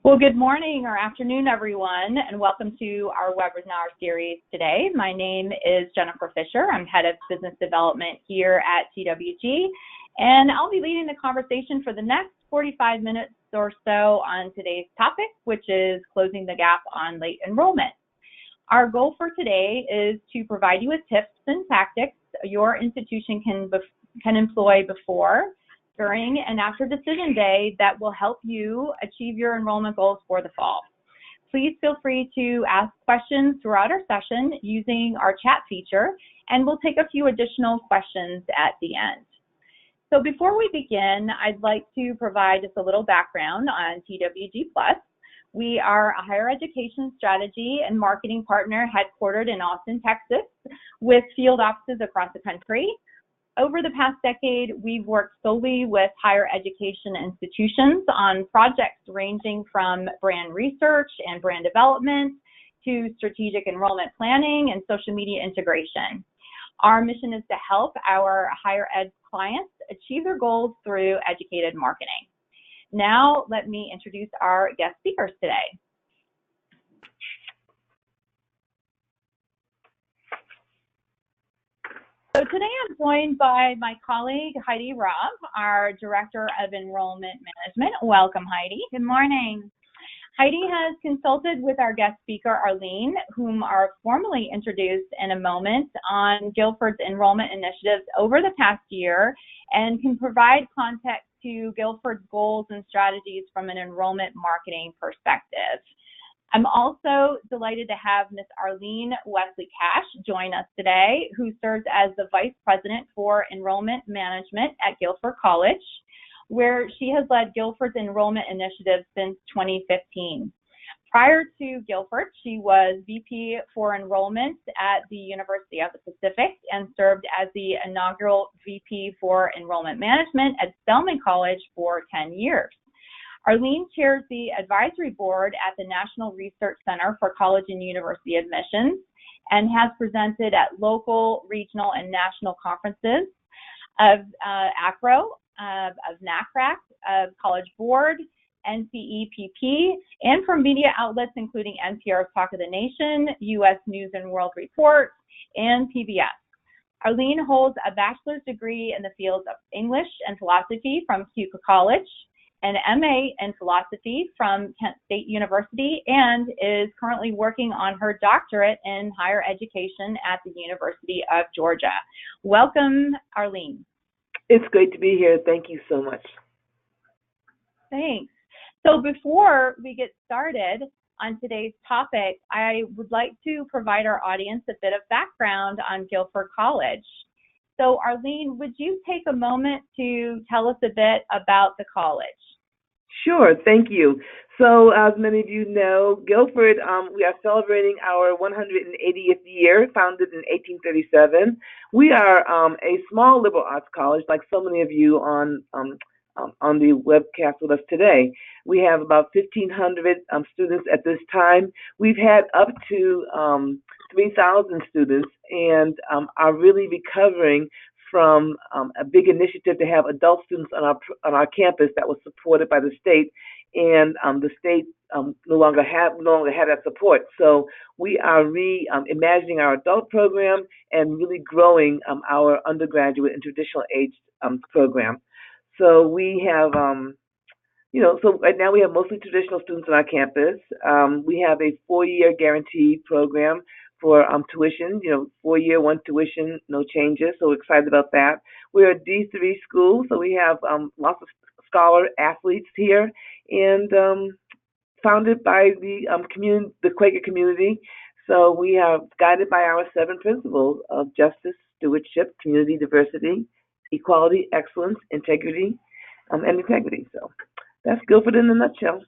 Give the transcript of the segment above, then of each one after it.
Well, good morning or afternoon, everyone, and welcome to our webinar series today. My name is Jennifer Fisher. I'm Head of Business Development here at TWG, and I'll be leading the conversation for the next 45 minutes or so on today's topic, which is closing the gap on late enrollment. Our goal for today is to provide you with tips and tactics your institution can employ before, during, and after decision day that will help you achieve your enrollment goals for the fall. Please feel free to ask questions throughout our session using our chat feature, and we'll take a few additional questions at the end. So before we begin, I'd like to provide just a little background on TWG+. We are a higher education strategy and marketing partner headquartered in Austin, Texas, with field offices across the country. Over the past decade, we've worked solely with higher education institutions on projects ranging from brand research and brand development to strategic enrollment planning and social media integration. Our mission is to help our higher ed clients achieve their goals through educated marketing. Now, let me introduce our guest speakers today. So today I'm joined by my colleague, Heidi Robb, our Director of Enrollment Management. Welcome, Heidi. Good morning. Heidi has consulted with our guest speaker, Arlene, whom I'll formally introduce in a moment, on Guilford's enrollment initiatives over the past year and can provide context to Guilford's goals and strategies from an enrollment marketing perspective. I'm also delighted to have Ms. Arlene Cash join us today, who serves as the Vice President for Enrollment Management at Guilford College, where she has led Guilford's enrollment initiative since 2015. Prior to Guilford, she was VP for Enrollment at the University of the Pacific and served as the inaugural VP for Enrollment Management at Spelman College for 10 years. Arlene chairs the advisory board at the National Research Center for College and University Admissions and has presented at local, regional, and national conferences of ACRO, of NACRAC, of College Board, NCEPP, and from media outlets including NPR's Talk of the Nation, U.S. News and World Report, and PBS. Arlene holds a bachelor's degree in the fields of English and philosophy from Guilford College, an MA in philosophy from Kent State University, and is currently working on her doctorate in higher education at the University of Georgia. Welcome, Arlene. It's great to be here. Thank you so much. Thanks. So before we get started on today's topic, I would like to provide our audience a bit of background on Guilford College. So Arlene, would you take a moment to tell us a bit about the college? Sure, thank you. So as many of you know, Guilford, we are celebrating our 180th year, founded in 1837. We are a small liberal arts college, like so many of you on the webcast with us today. We have about 1,500 students at this time. We've had up to 3,000 students and are really recovering from a big initiative to have adult students on our campus that was supported by the state, and the state no longer had that support. So we are reimagining our adult program and really growing our undergraduate and traditional age program. So we have, so right now we have mostly traditional students on our campus. We have a 4-year guarantee program for tuition, 4-year, 1 tuition, no changes. So we're excited about that. We're a D3 school, so we have lots of scholar athletes here, and founded by the Quaker community. So we are guided by our 7 principles of justice, stewardship, community, diversity, equality, excellence, integrity, and integrity. So that's Guilford in a nutshell.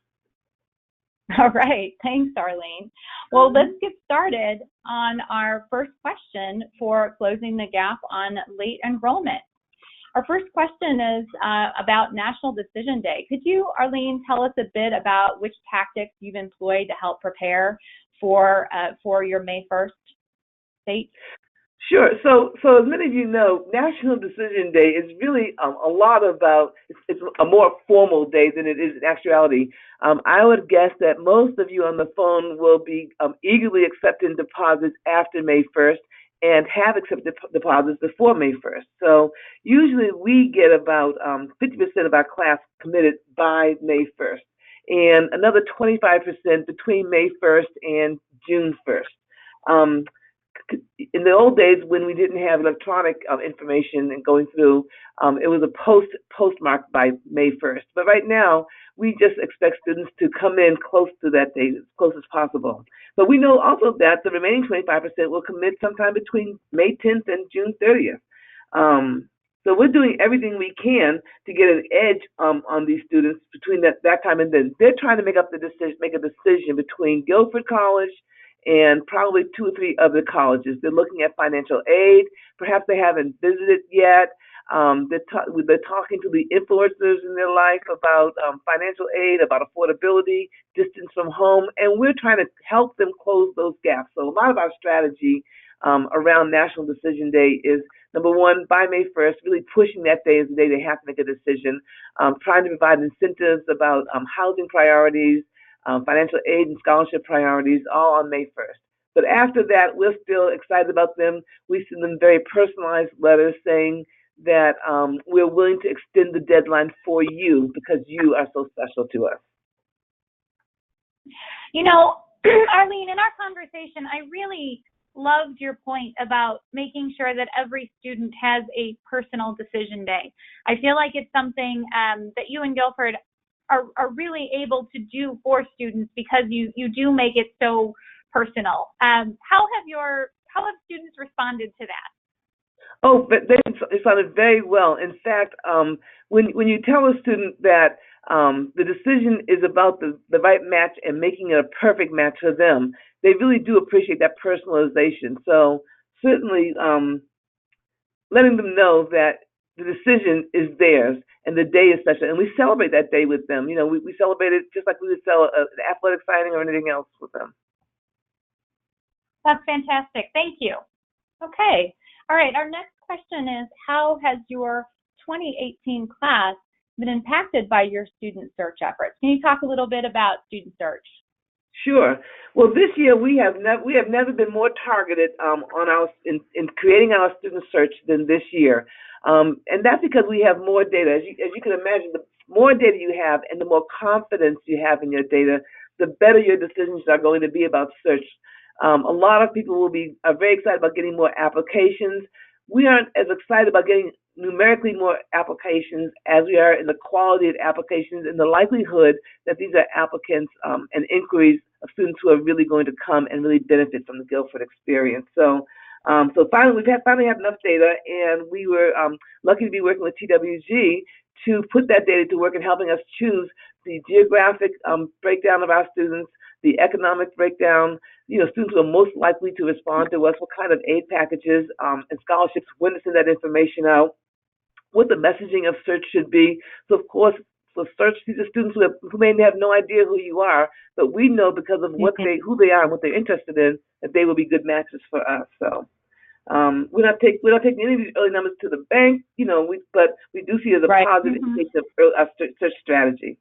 All right, thanks, Arlene. Well, let's get started on our first question for closing the gap on late enrollment. Our first question is about National Decision Day. Could you, Arlene, tell us a bit about which tactics you've employed to help prepare for your May 1st date? Sure. So as many of you know, National Decision Day is really a lot about. It's a more formal day than it is in actuality. I would guess that most of you on the phone will be eagerly accepting deposits after May 1st and have accepted deposits before May 1st. So usually we get about 50% of our class committed by May 1st, and another 25% between May 1st and June 1st. Um, in the old days when we didn't have electronic information and going through, it was a postmarked by May 1st. But right now, we just expect students to come in close to that date, as close as possible. But we know also that the remaining 25% will commit sometime between May 10th and June 30th. So we're doing everything we can to get an edge on these students between that time and then. They're trying to make a decision between Guilford College and probably two or three other colleges. They're looking at financial aid. Perhaps they haven't visited yet. They're talking to the influencers in their life about financial aid, about affordability, distance from home, and we're trying to help them close those gaps. So a lot of our strategy around National Decision Day is, number one, by May 1st, really pushing that day as the day they have to make a decision, trying to provide incentives about housing priorities, financial aid and scholarship priorities, all on May 1st. But after that, we're still excited about them. We send them very personalized letters saying that we're willing to extend the deadline for you because you are so special to us. You know, Arlene, in our conversation, I really loved your point about making sure that every student has a personal decision day. I feel like it's something that you and Guilford are really able to do for students because you do make it so personal. How have students responded to that? Oh, but they responded very well. In fact, when you tell a student that the decision is about the right match and making it a perfect match for them, they really do appreciate that personalization. So certainly letting them know that the decision is theirs and the day is special, and we celebrate that day with them. You know, we celebrate it just like we would celebrate an athletic signing or anything else with them. That's fantastic. Thank you. Okay. All right. Our next question is, how has your 2018 class been impacted by your student search efforts? Can you talk a little bit about student search? Sure. Well, this year we have never been more targeted in creating our student search than this year, and that's because we have more data. As you can imagine, the more data you have and the more confidence you have in your data, the better your decisions are going to be about search. A lot of people are very excited about getting more applications. We aren't as excited about getting numerically more applications as we are in the quality of applications and the likelihood that these are applicants and inquiries of students who are really going to come and really benefit from the Guilford experience. So finally, we finally have enough data, and we were lucky to be working with TWG to put that data to work in helping us choose the geographic breakdown of our students, the economic breakdown, students who are most likely to respond to us, what kind of aid packages and scholarships, when to send that information out, what the messaging of search should be. So, of course, for search, these are students who may have no idea who you are, but we know because of who they are and what they're interested in, that they will be good matches for us. So we're not taking any of these early numbers to the bank, but we do see it as a positive indication of our search strategy.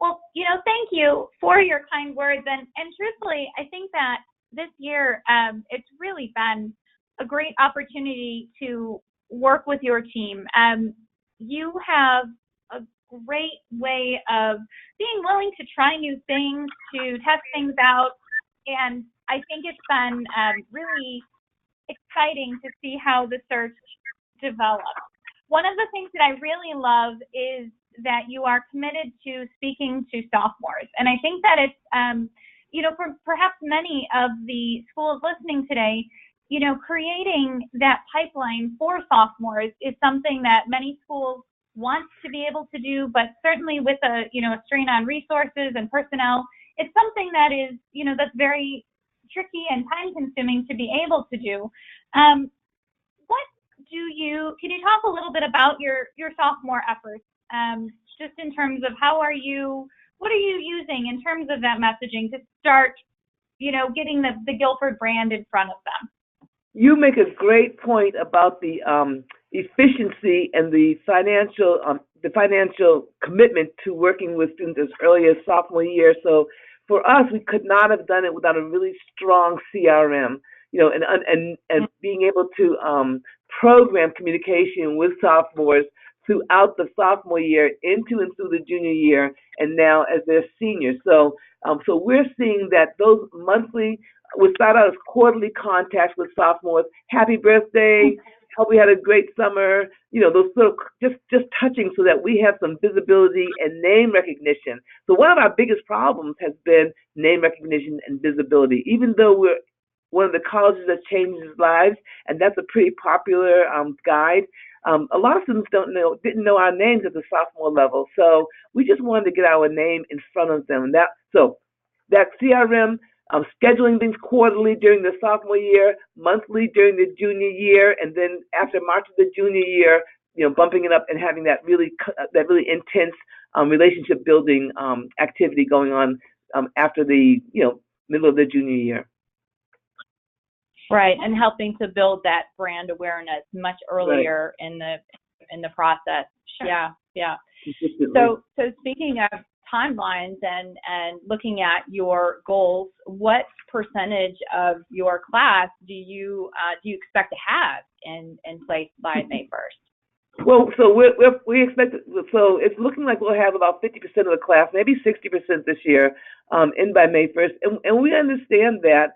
Well, thank you for your kind words. And truthfully, I think that this year it's really been a great opportunity to work with your team. You have a great way of being willing to try new things, to test things out. And I think it's been really exciting to see how the search develops. One of the things that I really love is that you are committed to speaking to sophomores. And I think that it's, for perhaps many of the schools listening today, creating that pipeline for sophomores is something that many schools want to be able to do, but certainly with a strain on resources and personnel, it's something that is, that's very tricky and time consuming to be able to do. Can you talk a little bit about your sophomore efforts? Just in terms of what are you using in terms of that messaging to start, getting the Guilford brand in front of them? You make a great point about the efficiency and the financial commitment to working with students as early as sophomore year. So for us, we could not have done it without a really strong CRM. And being able to program communication with sophomores throughout the sophomore year, into and through the junior year, and now as they're seniors. So we're seeing that those monthly, we start out as quarterly contacts with sophomores. Happy birthday! Hope we had a great summer. Those sort of just touching, so that we have some visibility and name recognition. So one of our biggest problems has been name recognition and visibility. Even though we're one of the colleges that changes lives, and that's a pretty popular guide. A lot of students didn't know our names at the sophomore level, so we just wanted to get our name in front of them. That CRM, scheduling things quarterly during the sophomore year, monthly during the junior year, and then after March of the junior year, bumping it up and having that really intense relationship building activity going on after the middle of the junior year. Right, and helping to build that brand awareness much earlier in the process. Yeah. So speaking of timelines and looking at your goals, what percentage of your class do you expect to have in place by May 1st? Well, so we expect, so it's looking like we'll have about 50% of the class, maybe 60% this year, in by May 1st, and we understand that.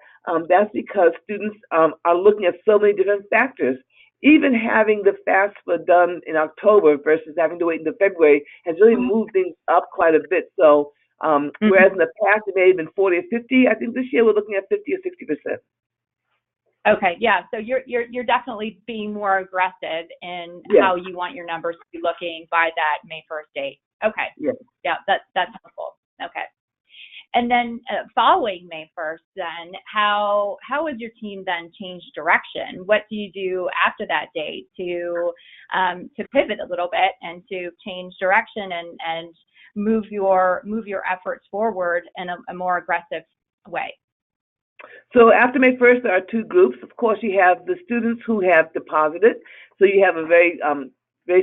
That's because students are looking at so many different factors. Even having the FAFSA done in October versus having to wait until February has really moved things up quite a bit. So whereas in the past it may have been 40 or 50, I think this year we're looking at 50 or 60%. Okay, yeah. So you're definitely being more aggressive in how you want your numbers to be looking by that May 1st date. Okay. Yeah, that's helpful. Okay. And then following May 1st, then how would your team then change direction? What do you do after that date to pivot a little bit and to change direction and move your efforts forward in a more aggressive way? So after May 1st, there are two groups. Of course, you have the students who have deposited. So you have a very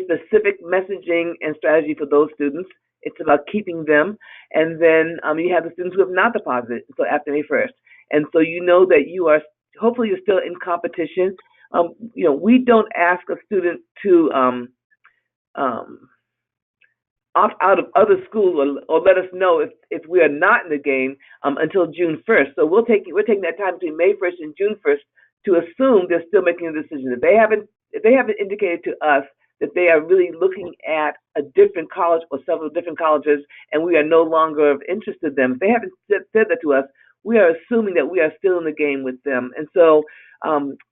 specific messaging and strategy for those students. It's about keeping them. And then you have the students who have not deposited, so after May 1st. And so you know that hopefully you're still in competition. We don't ask a student to opt out of other schools or let us know if we are not in the game until June 1st. So we're taking that time between May 1st and June 1st to assume they're still making a decision. If they haven't indicated to us that they are really looking at a different college or several different colleges, and we are no longer of interest to them. If they haven't said that to us, we are assuming that we are still in the game with them. And so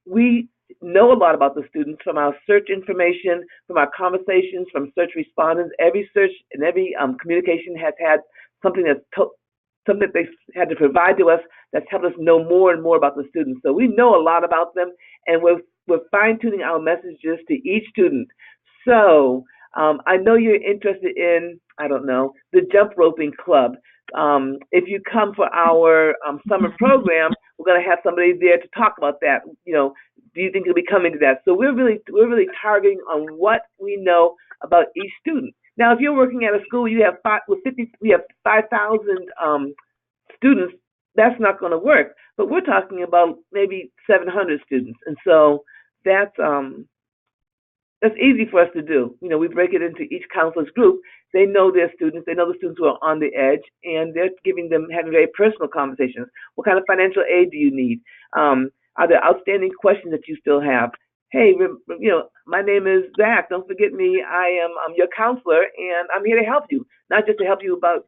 we know a lot about the students from our search information, from our conversations, from search respondents. Every search and every communication has had something something that they had to provide to us that's helped us know more and more about the students. So we know a lot about them, and we're fine-tuning our messages to each student. So I know you're interested in, the jump roping club. If you come for our summer program, we're going to have somebody there to talk about that. Do you think you'll be coming to that? So we're really targeting on what we know about each student. Now, if you're working at a school, we have 5,000 students. That's not going to work. But we're talking about maybe 700 students, and so that's easy for us to do. We break it into each counselor's group. They know their students. They know the students who are on the edge, and they're having very personal conversations. What kind of financial aid do you need? Are there outstanding questions that you still have? Hey, my name is Zach. Don't forget me. I'm your counselor, and I'm here to help you. Not just to help you about,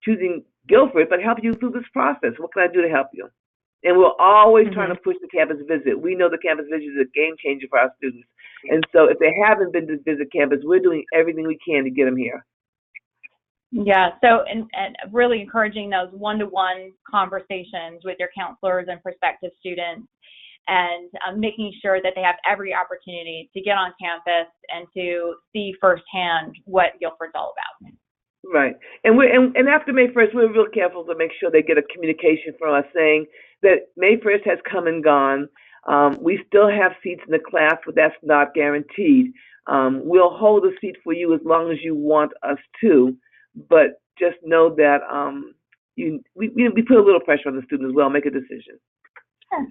choosing Guilford, but help you through this process. What can I do to help you? And we're always trying to push the campus visit. We know the campus visit is a game changer for our students. And so if they haven't been to visit campus, we're doing everything we can to get them here. Yeah, so and really encouraging those one-to-one conversations with your counselors and prospective students, and making sure that they have every opportunity to get on campus and to see firsthand what Guilford's all about. Right, and after May 1st, we're real careful to make sure they get a communication from us saying that May 1st has come and gone. We still have seats in the class, but that's not guaranteed. We'll hold a seat for you as long as you want us to, but just know that we put a little pressure on the student as well. Make a decision. Sure,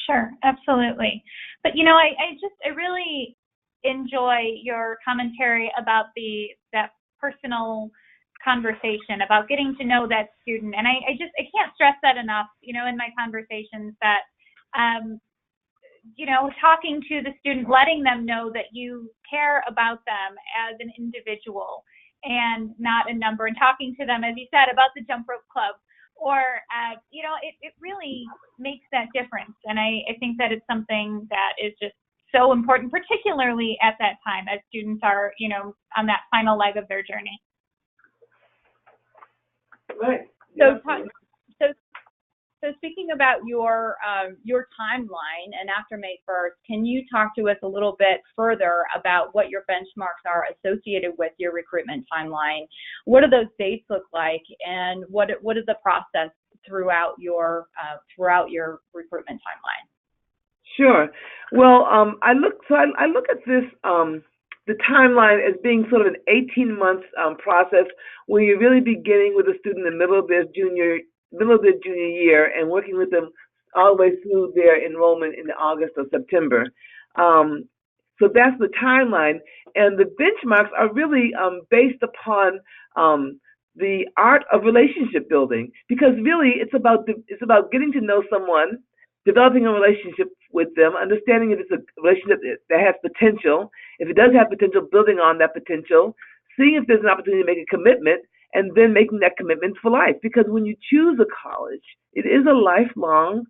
sure, absolutely. But I really enjoy your commentary about that personal conversation about getting to know that student, and I can't stress that enough. In my conversations that talking to the student, letting them know that you care about them as an individual and not a number, and talking to them, as you said, about the jump rope club, or it really makes that difference. And I think that it's something that is just so important, particularly at that time as students are, on that final leg of their journey. Right. So speaking about your timeline, and after May 1st, can you talk to us a little bit further about what your benchmarks are associated with your recruitment timeline? What do those dates look like, and what is the process throughout your recruitment timeline? Sure. Well, I look at this the timeline as being sort of an 18-month process where you're really beginning with a student in the middle of their junior year and working with them all the way through their enrollment in August or September. So that's the timeline, and the benchmarks are really based upon the art of relationship building, because really it's about getting to know someone, developing a relationship with them, understanding if it's a relationship that has potential. If it does have potential, building on that potential, seeing if there's an opportunity to make a commitment, and then making that commitment for life. Because when you choose a college, it is a lifelong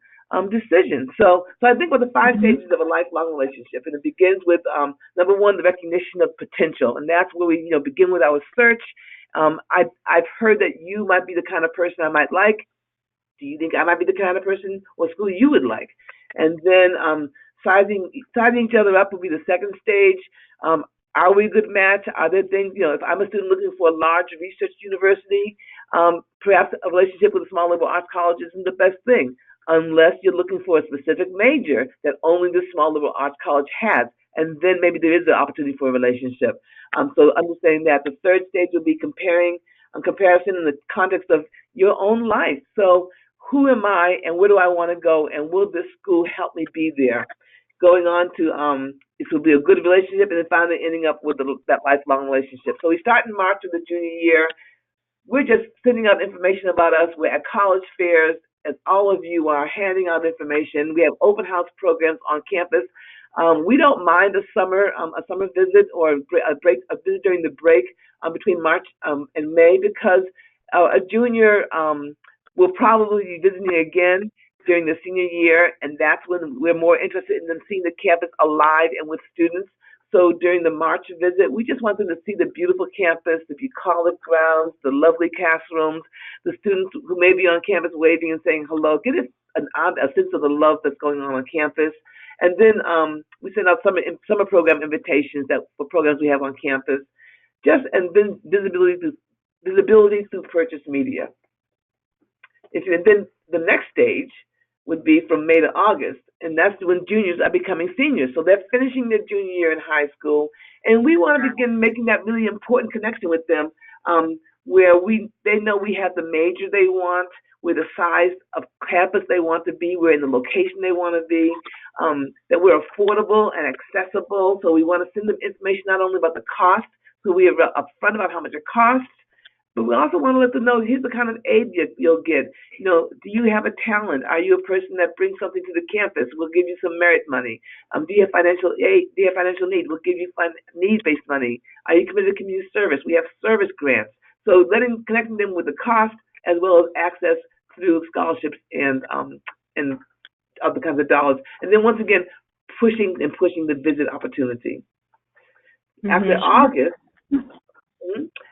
decision. So I think about the 5 stages of a lifelong relationship, and it begins with number 1, the recognition of potential, and that's where we begin with our search. I've heard that you might be the kind of person I might like. Do you think I might be the kind of person or school you would like? And then sizing each other up will be the second stage. Are we a good match? Are there things, if I'm a student looking for a large research university, perhaps a relationship with a small liberal arts college isn't the best thing, unless you're looking for a specific major that only the small liberal arts college has. And then maybe there is an opportunity for a relationship. So understanding that. The third stage will be comparison in the context of your own life. So who am I and where do I want to go, and will this school help me be there? Going on to it will be a good relationship, and then finally ending up with that lifelong relationship. So we start in March of the junior year. We're just sending out information about us. We're at college fairs, as all of you are handing out information. We have open house programs on campus. We don't mind a summer visit or a visit during the break between March and May, because a junior will probably be visiting again during the senior year, and that's when we're more interested in them seeing the campus alive and with students. So during the March visit, we just want them to see the beautiful campus, the bucolic grounds, the lovely classrooms, the students who may be on campus waving and saying hello, get a sense of the love that's going on campus. And then we send out summer program invitations for programs we have on campus, and then visibility through purchase media. And then the next stage would be from May to August, and that's when juniors are becoming seniors. So they're finishing their junior year in high school, and we want to begin making that really important connection with them, where they know we have the major they want, we're the size of campus they want to be, we're in the location they want to be, that we're affordable and accessible. So we want to send them information not only about the cost, so we are upfront about how much it costs, but we also want to let them know here's the kind of aid you'll get. Do you have a talent? Are you a person that brings something to the campus? We'll give you some merit money. Do you have financial aid? Do you have financial need? We'll give you need-based money. Are you committed to community service? We have service grants. So connecting them with the cost as well as access through scholarships and other kinds of dollars. And then once again, pushing the visit opportunity. After August,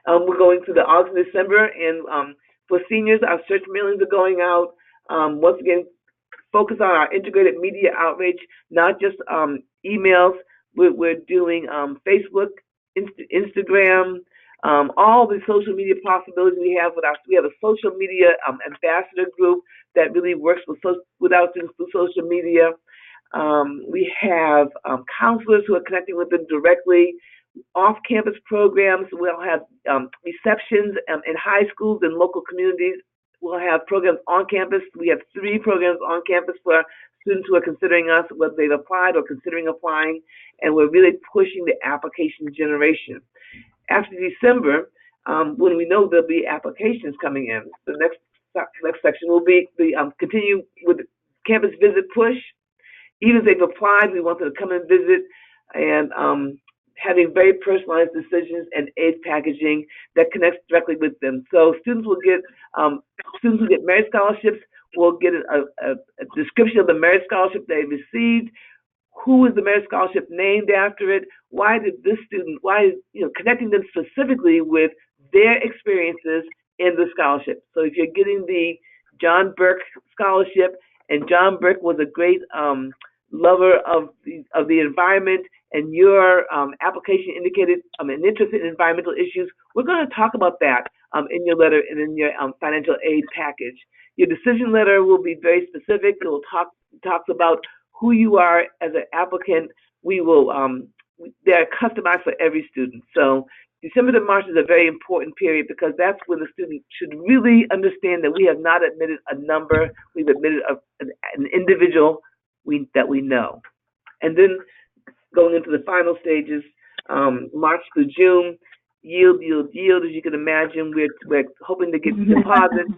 we're going through the August and December, and for seniors, our search mailings are going out. Once again, focus on our integrated media outreach, not just emails. We're doing Facebook, Instagram, all the social media possibilities we have with we have a social media ambassador group that really works with our students through social media. We have counselors who are connecting with them directly. Off-campus programs. We'll have receptions in high schools and local communities. We'll have programs on campus. We have 3 programs on campus for students who are considering us, whether they've applied or considering applying, and we're really pushing the application generation. After December, when we know there'll be applications coming in, the next section will be the continue with the campus visit push. Even if they've applied, we want them to come and visit, and having very personalized decisions and aid packaging that connects directly with them. So students who get merit scholarships will get a description of the merit scholarship they received, who is the merit scholarship named after it, why connecting them specifically with their experiences in the scholarship. So if you're getting the John Burke scholarship, and John Burke was a great lover of the environment, and your application indicated an interest in environmental issues, we're going to talk about that in your letter and in your financial aid package. Your decision letter will be very specific. It will talks about who you are as an applicant. They're customized for every student. So December to March is a very important period because that's when the student should really understand that we have not admitted a number. We've admitted an individual that we know. And then going into the final stages, March through June, yield. As you can imagine, we're hoping to get deposits,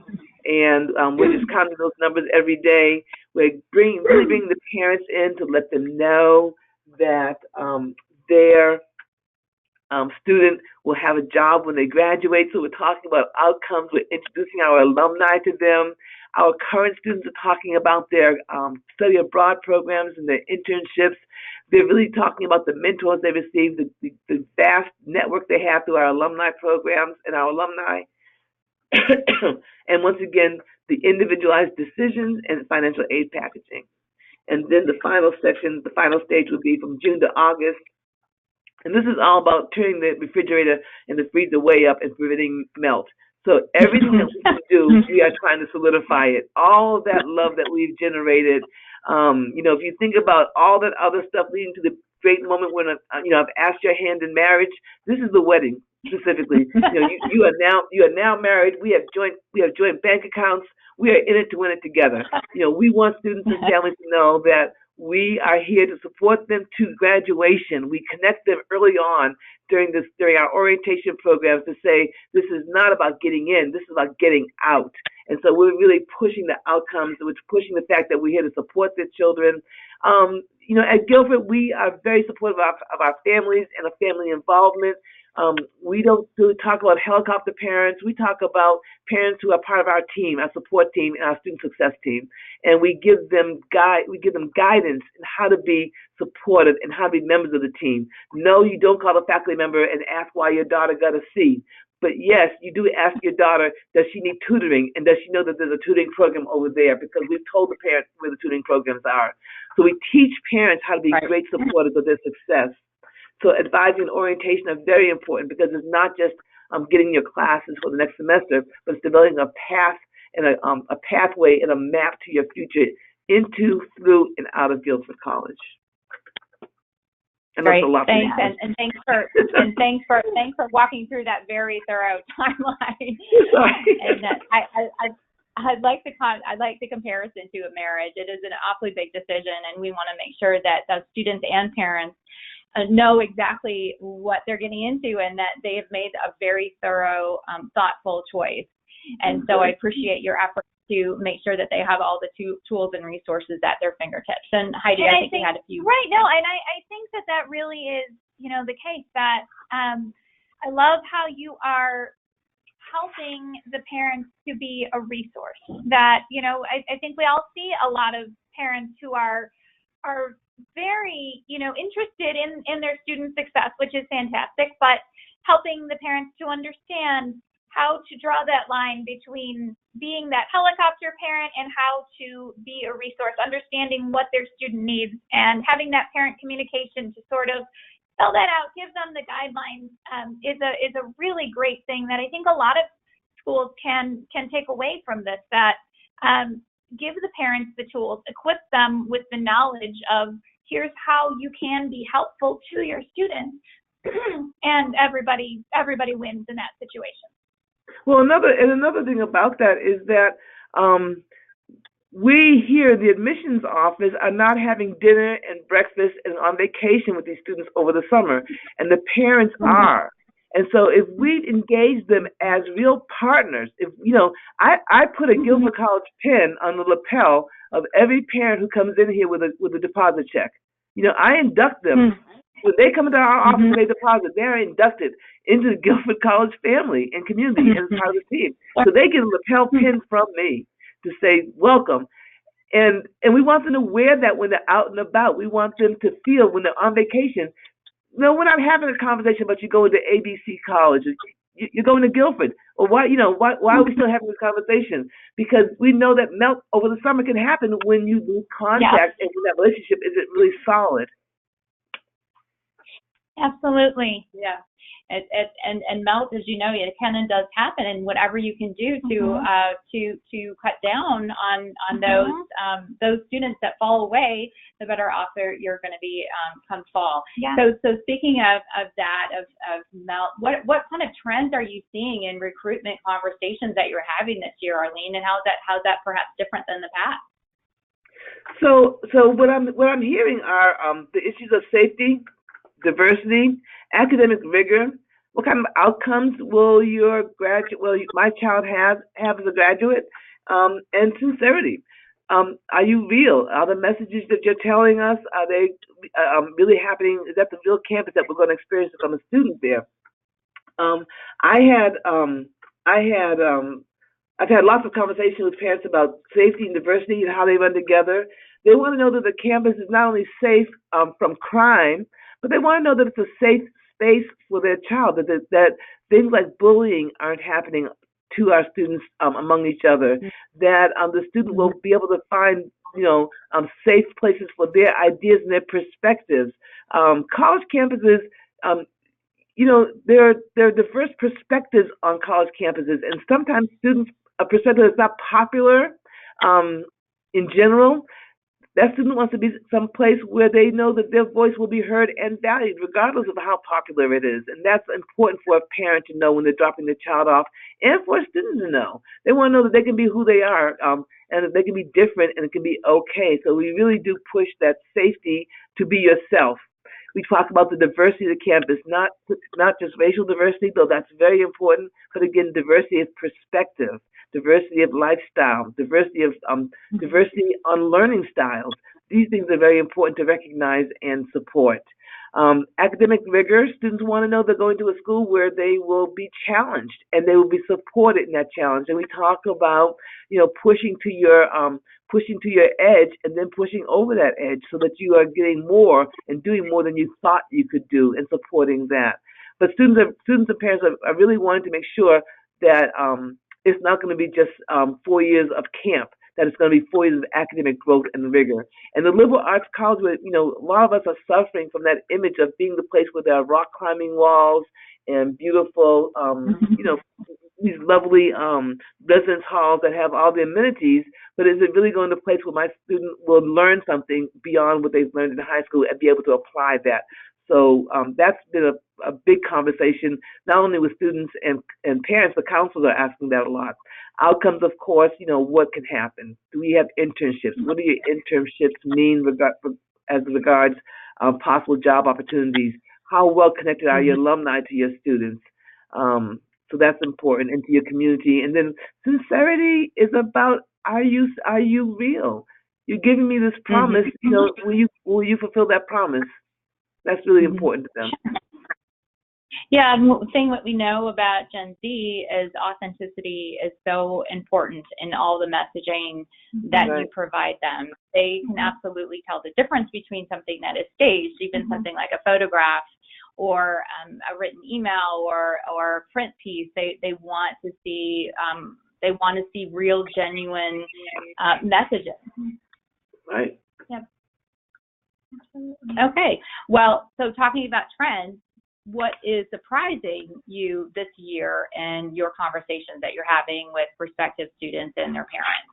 and we're just counting those numbers every day. We're really bringing the parents in to let them know that their student will have a job when they graduate. So we're talking about outcomes. We're introducing our alumni to them. Our current students are talking about their study abroad programs and their internships. They're really talking about the mentors they received, the vast network they have through our alumni programs and our alumni. And once again, the individualized decisions and financial aid packaging. And then the final stage will be from June to August. And this is all about turning the refrigerator and the freezer way up and preventing melt. So everything that we can do, we are trying to solidify it. All of that love that we've generated, if you think about all that other stuff leading to the great moment when, I've asked your hand in marriage, this is the wedding specifically. You are now married. We have joint bank accounts. We are in it to win it together. We want students and families to know that we are here to support them to graduation. We connect them early on during our orientation programs to say this is not about getting in, this is about getting out. And so we're really pushing the outcomes, which pushing the fact that we're here to support their children. At Guilford, we are very supportive of our families and of family involvement. We don't really talk about helicopter parents. We talk about parents who are part of our team, our support team, and our student success team, and we give them guidance in how to be supportive and how to be members of the team. No, you don't call a faculty member and ask why your daughter got a C. But yes, you do ask your daughter, does she need tutoring, and does she know that there's a tutoring program over there? Because we've told the parents where the tutoring programs are. So we teach parents how to be great supporters of their success. So advising and orientation are very important because it's not just getting your classes for the next semester, but it's developing a path and a pathway and a map to your future into, through, and out of Guilford College. And that's a lot. Thanks, and thanks for walking through that very thorough timeline. And I'd like the comparison to a marriage. It is an awfully big decision, and we want to make sure that the students and parents know exactly what they're getting into and that they have made a very thorough, thoughtful choice. And so I appreciate your efforts to make sure that they have all the tools and resources at their fingertips. And Heidi, I think you had a few. Right, no, and I think that really is, the case that I love how you are helping the parents to be a resource. That, I think we all see a lot of parents who are very, interested in their student success, which is fantastic, but helping the parents to understand how to draw that line between being that helicopter parent and how to be a resource, understanding what their student needs and having that parent communication to sort of spell that out, give them the guidelines, is a really great thing that I think a lot of schools can take away from this, that give the parents the tools, equip them with the knowledge of here's how you can be helpful to your students, and everybody wins in that situation. Well, another thing about that is that we here, the admissions office, are not having dinner and breakfast and on vacation with these students over the summer, and the parents are. And so if we engage them as real partners, if I put a Guilford College pin on the lapel of every parent who comes in here with a deposit check. I induct them. When they come into our office and they deposit, they're inducted into the Guilford College family and community as part of the team. So they get a lapel pin from me to say welcome. And we want them to wear that when they're out and about. We want them to feel when they're on vacation. No, we're not having a conversation about you going to ABC College. You're going to Guilford. Or why are we still having this conversation? Because we know that melt over the summer can happen when you lose contact and when that relationship isn't really solid. Absolutely. Yeah. And melt, as you know, it can and does happen, and whatever you can do to cut down on those students that fall away, the better off you're going to be come fall. Yeah. So speaking of melt, what kind of trends are you seeing in recruitment conversations that you're having this year, Arlene, and how's that perhaps different than the past? So what I'm hearing are the issues of safety, diversity, academic rigor. What kind of outcomes will my child have as a graduate? And sincerity. Are you real? Are the messages that you're telling us, are they really happening? Is that the real campus that we're going to experience from a student there? I've had lots of conversations with parents about safety and diversity and how they run together. They want to know that the campus is not only safe from crime, but they want to know that it's a safe space for their child, that things like bullying aren't happening to our students among each other, that the student will be able to find safe places for their ideas and their perspectives. College campuses, there are diverse perspectives on college campuses, and sometimes students' a perspective that's not popular in general. That student wants to be someplace where they know that their voice will be heard and valued, regardless of how popular it is. And that's important for a parent to know when they're dropping their child off, and for a student to know. They want to know that they can be who they are, and that they can be different, and it can be okay. So we really do push that safety to be yourself. We talk about the diversity of the campus, not just racial diversity, though that's very important, but again, diversity of perspective, diversity of lifestyle, diversity on learning styles. These things are very important to recognize and support. Academic rigor, students want to know they're going to a school where they will be challenged and they will be supported in that challenge. And we talk about, pushing to your edge and then pushing over that edge so that you are getting more and doing more than you thought you could do and supporting that. But students and parents are really wanting to make sure that it's not going to be just 4 years of camp, that it's going to be 4 years of academic growth and rigor. And the liberal arts college, where, a lot of us are suffering from that image of being the place where there are rock climbing walls and beautiful, these lovely residence halls that have all the amenities, but is it really going to a place where my student will learn something beyond what they've learned in high school and be able to apply that? So that's been a big conversation, not only with students and parents, but counselors are asking that a lot. Outcomes, of course, what can happen? Do we have internships? What do your internships mean as regards possible job opportunities? How well connected are your alumni to your students? So that's important, and to your community. And then sincerity is about, are you real? You're giving me this promise. Will you fulfill that promise? That's really important to them. Yeah, the thing that we know about Gen Z is authenticity is so important in all the messaging that you provide them. They can absolutely tell the difference between something that is staged, even something like a photograph or a written email or a print piece. They want to see real, genuine messages. Right. Yep. Okay. Well, so talking about trends, what is surprising you this year in your conversations that you're having with prospective students and their parents?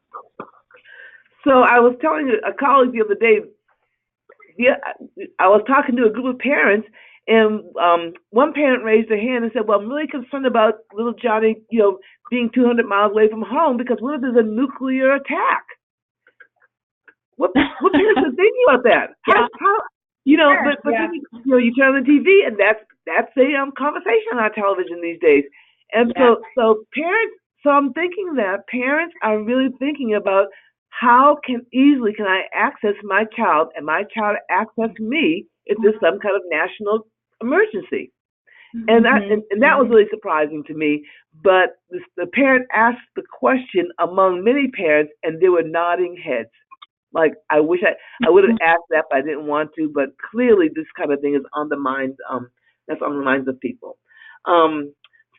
So I was telling a colleague the other day, yeah, I was talking to a group of parents, and one parent raised their hand and said, "Well, I'm really concerned about little Johnny, being 200 miles away from home because what if there's a nuclear attack?" What parents are thinking about that? Yeah. How Sure. but Yeah. then you turn on the TV and that's a conversation on television these days, and Yeah. so parents. So I'm thinking that parents are really thinking about how easily can I access my child and my child access me if there's some kind of national emergency. And that was really surprising to me. But the parent asked the question among many parents, and they were nodding heads. Like I wish I would have asked that, but I didn't want to. But clearly, this kind of thing is on the minds. That's on the minds of people.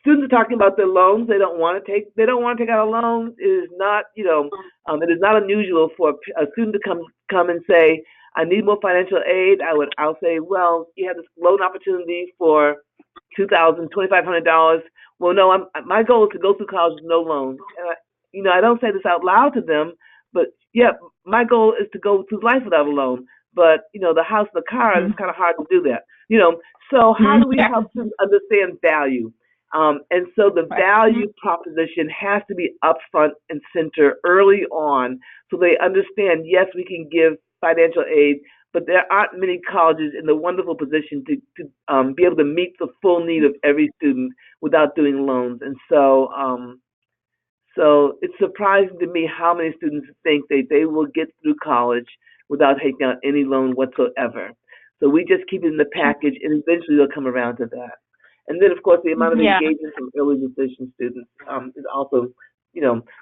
Students are talking about their loans. They don't want to take. They don't want to take out a loan. It is not. It is not unusual for a student to come and say, "I need more financial aid." I'll say, "Well, you have this loan opportunity for $2,500. Well, no, my goal is to go through college with no loans. And I don't say this out loud to them, but yeah, my goal is to go through life without a loan. But the house and the car, it's kind of hard to do that. So how do we help students understand value? And so the value proposition has to be upfront and center early on, so they understand. Yes, we can give financial aid, but there aren't many colleges in the wonderful position to be able to meet the full need of every student without doing loans. And so it's surprising to me how many students think they will get through college without taking out any loan whatsoever. So we just keep it in the package, and eventually they'll come around to that. And then, of course, the amount of engagement from early decision students is also,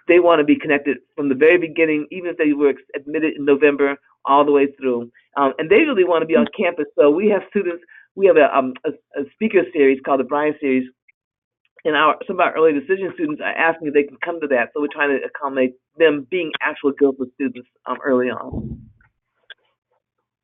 they want to be connected from the very beginning, even if they were admitted in November all the way through. And they really want to be on campus. So we have a speaker series called the Brian Series, and some of our early decision students are asking if they can come to that. So we're trying to accommodate them being actual Guilford students early on.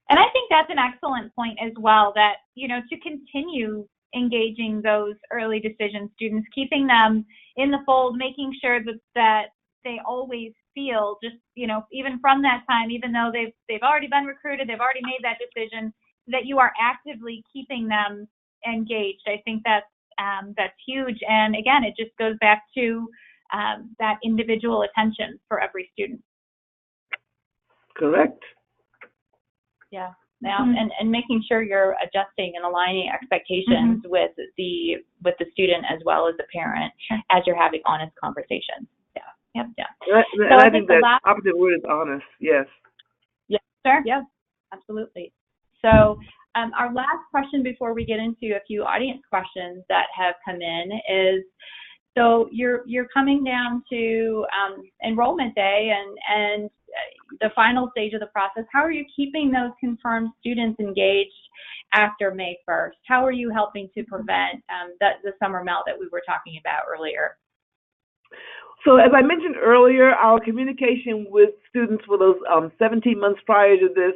And I think that's an excellent point as well, that, to continue engaging those early decision students, keeping them in the fold, making sure that they always feel just, even from that time, even though they've already been recruited, they've already made that decision, that you are actively keeping them engaged. I think that's huge. And again, it just goes back to that individual attention for every student. Correct. Yeah. Yeah, and making sure you're adjusting and aligning expectations with the student as well as the parent as you're having honest conversations. Yeah. Yep. Yeah. And I think the opposite word is honest. Yes. Yeah. Sure. Yeah. Absolutely. So our last question before we get into a few audience questions that have come in is, so you're coming down to enrollment day and the final stage of the process. How are you keeping those confirmed students engaged after May 1st? How are you helping to prevent the summer melt that we were talking about earlier? So as I mentioned earlier, our communication with students for those 17 months prior to this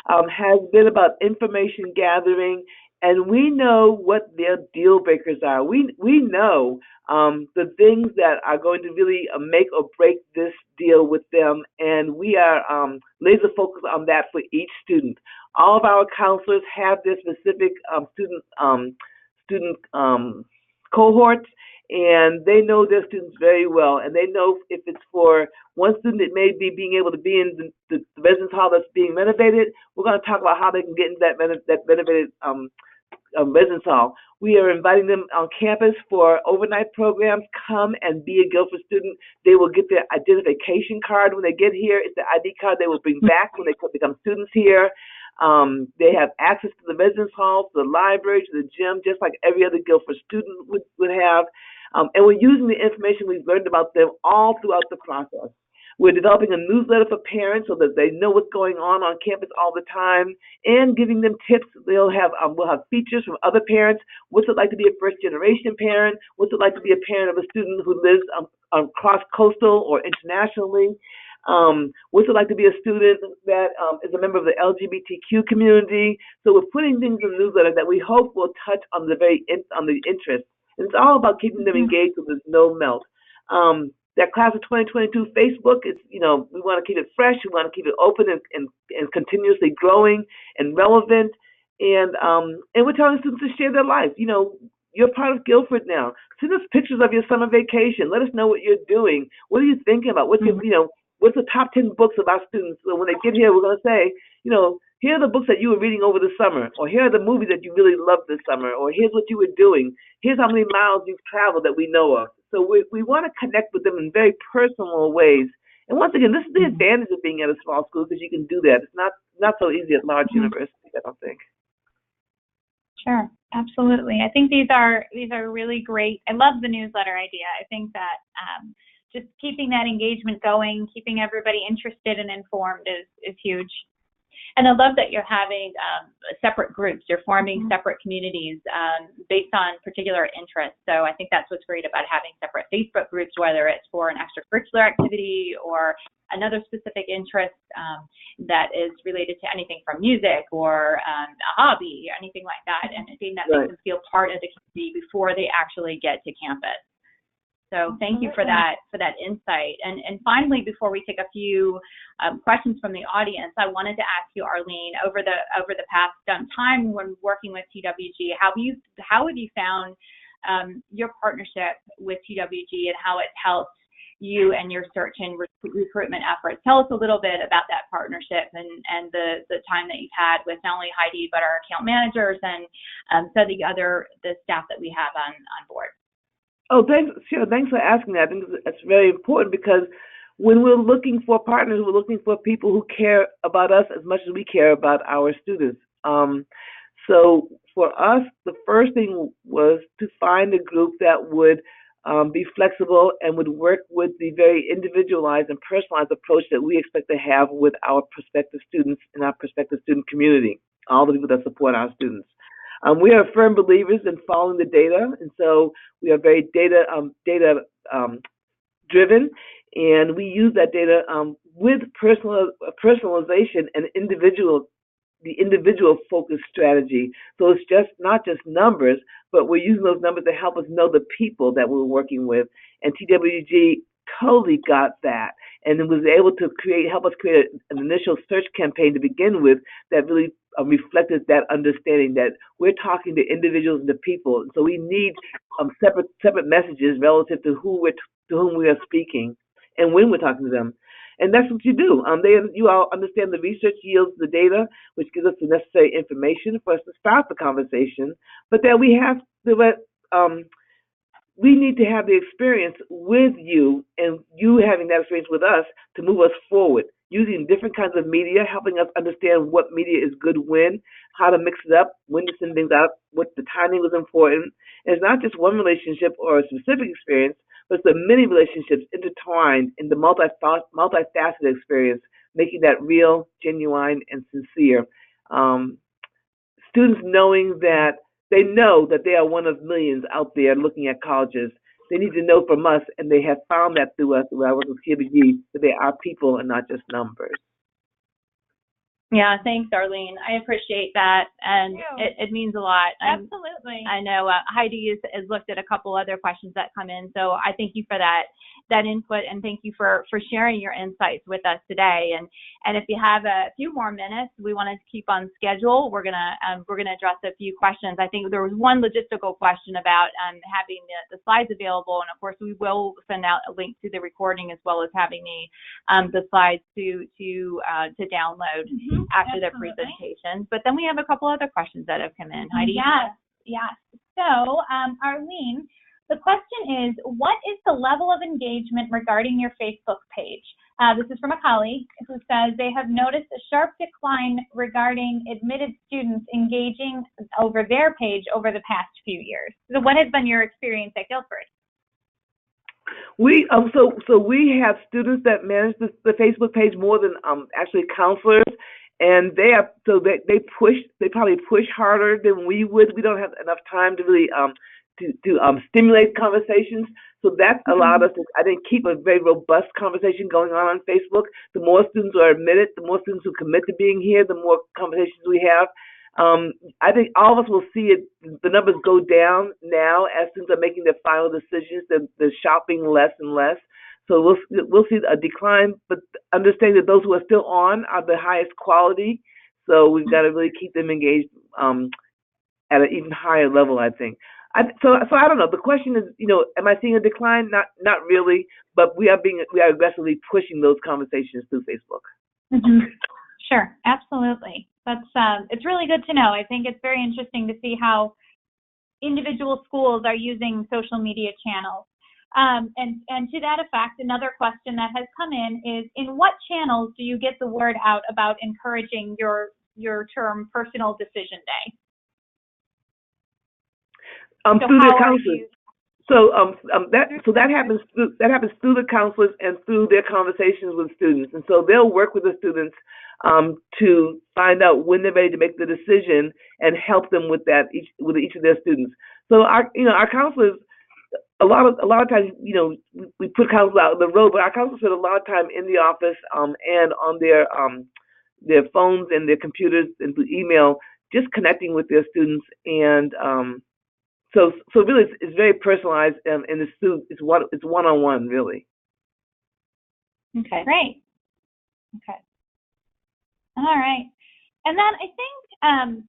has been about information gathering, and we know what their deal breakers are. We know the things that are going to really make or break this deal with them, and we are laser focused on that for each student. All of our counselors have their specific student cohorts, and they know their students very well, and they know if it's for one student, it may be being able to be in the residence hall that's being renovated. We're going to talk about how they can get into that renovated residence hall. We are inviting them on campus for overnight programs. Come and be a Guilford student. They will get their identification card when they get here. It's the ID card they will bring back when they become students here. They have access to the residence hall, to the library, to the gym, just like every other Guilford student would have. And we're using the information we've learned about them all throughout the process. We're developing a newsletter for parents so that they know what's going on campus all the time, and giving them tips. We'll have features from other parents. What's it like to be a first-generation parent? What's it like to be a parent of a student who lives cross-coastal or internationally? What's it like to be a student that is a member of the LGBTQ community? So we're putting things in the newsletter that we hope will touch on the interest. And it's all about keeping them engaged so there's no melt. that class of 2022 Facebook is, we want to keep it fresh. We want to keep it open and continuously growing and relevant. And we're telling students to share their life. You're part of Guilford now. Send us pictures of your summer vacation. Let us know what you're doing. What are you thinking about? What's what's the top 10 books of our students? So when they get here, we're going to say, here are the books that you were reading over the summer, or here are the movies that you really loved this summer, or here's what you were doing. Here's how many miles you've traveled that we know of. So we want to connect with them in very personal ways. And once again, this is the advantage of being at a small school, because you can do that. It's not so easy at large universities, I don't think. Sure, absolutely. I think these are really great. I love the newsletter idea. I think that just keeping that engagement going, keeping everybody interested and informed is huge. And I love that you're having separate groups. You're forming separate communities based on particular interests. So I think that's what's great about having separate Facebook groups, whether it's for an extracurricular activity or another specific interest that is related to anything from music or a hobby or anything like that. And I think that makes them feel part of the community before they actually get to campus. So thank you for that insight. And finally, before we take a few questions from the audience, I wanted to ask you, Arlene, over the past time when working with TWG, how have you found your partnership with TWG and how it's helped you and your search and recruitment efforts? Tell us a little bit about that partnership and the time that you've had with not only Heidi but our account managers and the staff that we have on board. Oh, thanks for asking that. I think that's very important, because when we're looking for partners, we're looking for people who care about us as much as we care about our students. So for us, the first thing was to find a group that would be flexible and would work with the very individualized and personalized approach that we expect to have with our prospective students and our prospective student community, all the people that support our students. We are firm believers in following the data, and so we are very data driven, and we use that data with personalization and the individual focused strategy. So it's not just numbers, but we're using those numbers to help us know the people that we're working with. And TWG totally got that, and it was able to help us create an initial search campaign to begin with that really reflected that understanding that we're talking to individuals and to people. So we need separate messages relative to whom we are speaking and when we're talking to them. And that's what you do. You all understand the research yields the data, which gives us the necessary information for us to start the conversation. But that we have we need to have the experience with you, and you having that experience with us to move us forward, using different kinds of media, helping us understand what media is good when, how to mix it up, when to send things out, what the timing was important. And it's not just one relationship or a specific experience, but it's the many relationships intertwined in the multifaceted experience, making that real, genuine, and sincere. Students knowing that they know that they are one of millions out there looking at colleges. They need to know from us, and they have found that through us, through our work with TWG, that they are people and not just numbers. Yeah, thanks, Arlene. I appreciate that, and it means a lot. Absolutely. I know Heidi has looked at a couple other questions that come in, so I thank you for that input, and thank you for sharing your insights with us today. And if you have a few more minutes, we wanted to keep on schedule. We're gonna address a few questions. I think there was one logistical question about having the slides available, and of course we will send out a link to the recording as well as having the slides to download after the presentation. But then we have a couple other questions that have come in. Heidi? Yes. So, Arlene, the question is, what is the level of engagement regarding your Facebook page? This is from a colleague who says they have noticed a sharp decline regarding admitted students engaging over their page over the past few years. So what has been your experience at Guilford? We so we have students that manage the Facebook page more than actually counselors, and they probably push harder than we would. We don't have enough time to really to stimulate conversations. So that allowed us to, I think, keep a very robust conversation going on Facebook. The more students who are admitted, the more students who commit to being here, the more conversations we have. I think all of us will see it. The numbers go down now as students are making their final decisions. They're shopping less and less. So we'll see a decline, but understand that those who are still on are the highest quality. So we've got to really keep them engaged at an even higher level, I think. So I don't know. The question is, am I seeing a decline? Not really, but we are aggressively pushing those conversations through Facebook. Mm-hmm. Sure, absolutely. That's it's really good to know. I think it's very interesting to see how individual schools are using social media channels. And to that effect, another question that has come in is what channels do you get the word out about encouraging your term personal decision day? Through their counselors. That happens through the counselors and through their conversations with students. And so they'll work with the students to find out when they're ready to make the decision and help them with that with each of their students. So our counselors, a lot of times, we put counselors out on the road, but our counselors spend a lot of time in the office and on their phones and their computers and through email, just connecting with their students. And so really, it's very personalized, and it's one-on-one, really. Okay, great. Okay. All right. And then I think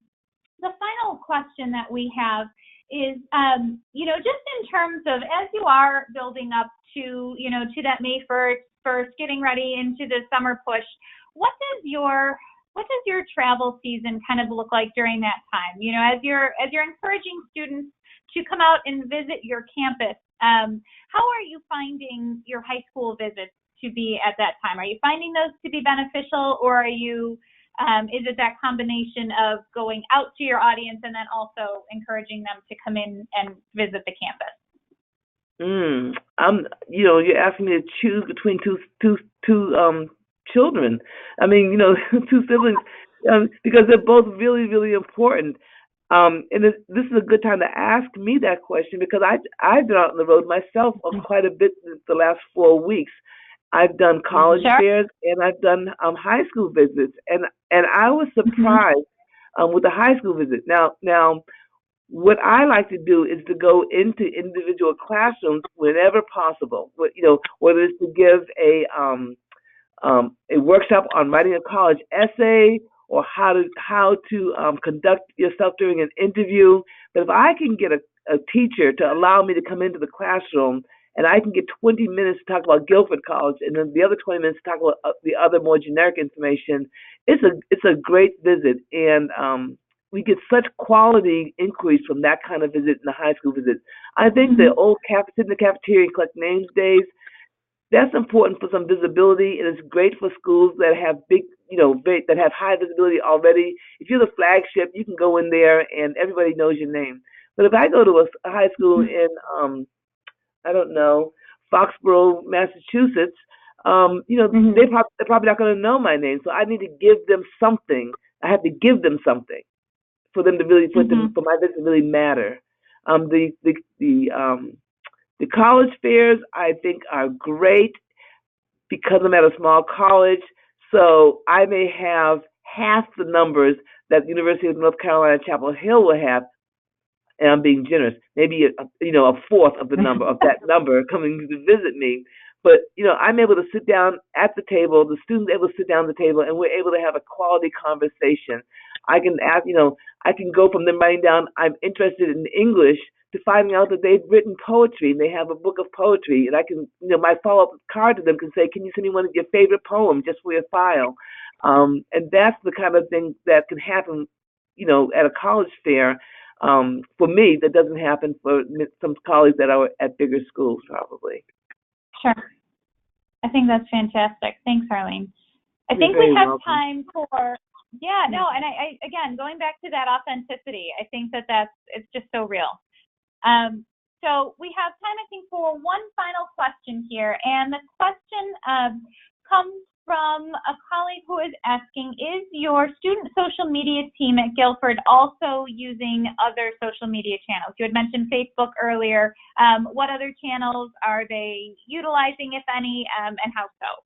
the final question that we have is, just in terms of as you are building up to that May 1st, getting ready into the summer push, what does your travel season kind of look like during that time? As you're encouraging students to come out and visit your campus, how are you finding your high school visits to be at that time? Are you finding those to be beneficial, or are you is it that combination of going out to your audience and then also encouraging them to come in and visit the campus? You're asking me to choose between two children. I mean, two siblings, because they're both really, really important. And this is a good time to ask me that question, because I've been out on the road myself quite a bit the last 4 weeks. I've done college fairs and I've done high school visits, and I was surprised with the high school visit. Now, what I like to do is to go into individual classrooms whenever possible. Whether it's to give a workshop on writing a college essay, or how to conduct yourself during an interview. But if I can get a teacher to allow me to come into the classroom, and I can get 20 minutes to talk about Guilford College, and then the other 20 minutes to talk about the other more generic information, it's a great visit. And we get such quality inquiries from that kind of visit in the high school visit. I think the old sit in the cafeteria and collect names days, that's important for some visibility, and it's great for schools that have that have high visibility already. If you're the flagship, you can go in there and everybody knows your name. But if I go to a high school in I don't know, Foxborough, Massachusetts, they're probably not going to know my name. So I need to give them something. I have to give them something for them to really for my visit to really matter. The college fairs, I think, are great because I'm at a small college. So I may have half the numbers that the University of North Carolina Chapel Hill will have, and I'm being generous, maybe a fourth of the number of that number coming to visit me. But I'm able to sit down at the table, the students able to sit down at the table, and we're able to have a quality conversation. I can ask, I can go from them writing down I'm interested in English to finding out that they've written poetry and they have a book of poetry, and I can, my follow-up card to them can say, can you send me one of your favorite poems just for your file? And that's the kind of thing that can happen, at a college fair. For me, that doesn't happen for some colleagues that are at bigger schools, probably. Sure. I think that's fantastic. Thanks, Arlene. I think we have time for, and I again, going back to that authenticity, I think it's just so real. So we have time, I think, for one final question here. And the question comes from a colleague who is asking, is your student social media team at Guilford also using other social media channels? You had mentioned Facebook earlier. What other channels are they utilizing, if any, and how so?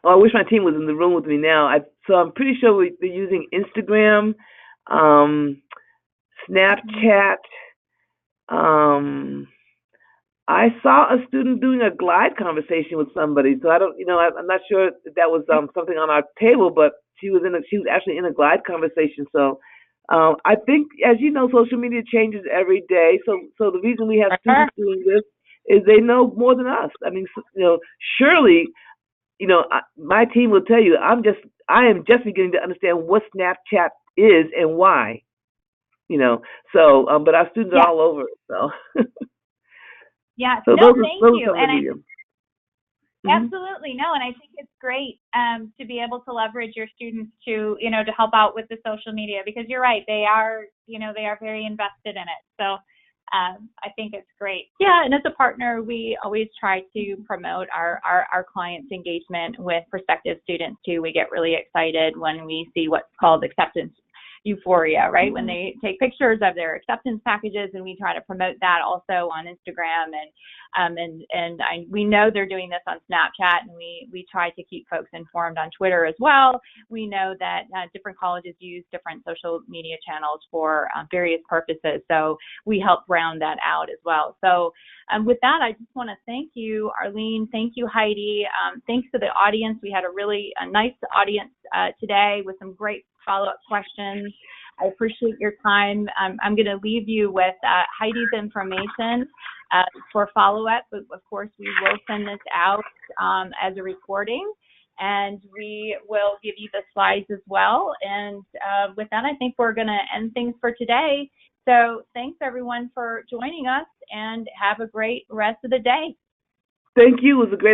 Oh, I wish my team was in the room with me now. So I'm pretty sure they're using Instagram, Snapchat. I saw a student doing a glide conversation with somebody. So I don't, I'm not sure if that was something on our table, but she was actually in a glide conversation. So I think, as you know, social media changes every day. So the reason we have students doing this is they know more than us. I mean, surely, my team will tell you I am just beginning to understand what Snapchat is and why. So but our students are all over it. So. Yes. So No, thank you. And absolutely. No, and I think it's great to be able to leverage your students to, to help out with the social media, because you're right, they are very invested in it. So I think it's great. Yeah, and as a partner, we always try to promote our clients' engagement with prospective students too. We get really excited when we see what's called acceptance euphoria, right? When they take pictures of their acceptance packages, and we try to promote that also on Instagram, we know they're doing this on Snapchat, and we try to keep folks informed on Twitter as well. We know that different colleges use different social media channels for various purposes, so we help round that out as well. So with that, I just want to thank you, Arlene. Thank you, Heidi. Thanks to the audience. We had a really nice audience today with some great follow-up questions. I appreciate your time. I'm going to leave you with Heidi's information for follow-up, but of course we will send this out as a recording, and we will give you the slides as well. And with that, I think we're going to end things for today. So thanks everyone for joining us, and have a great rest of the day. Thank you. It was a great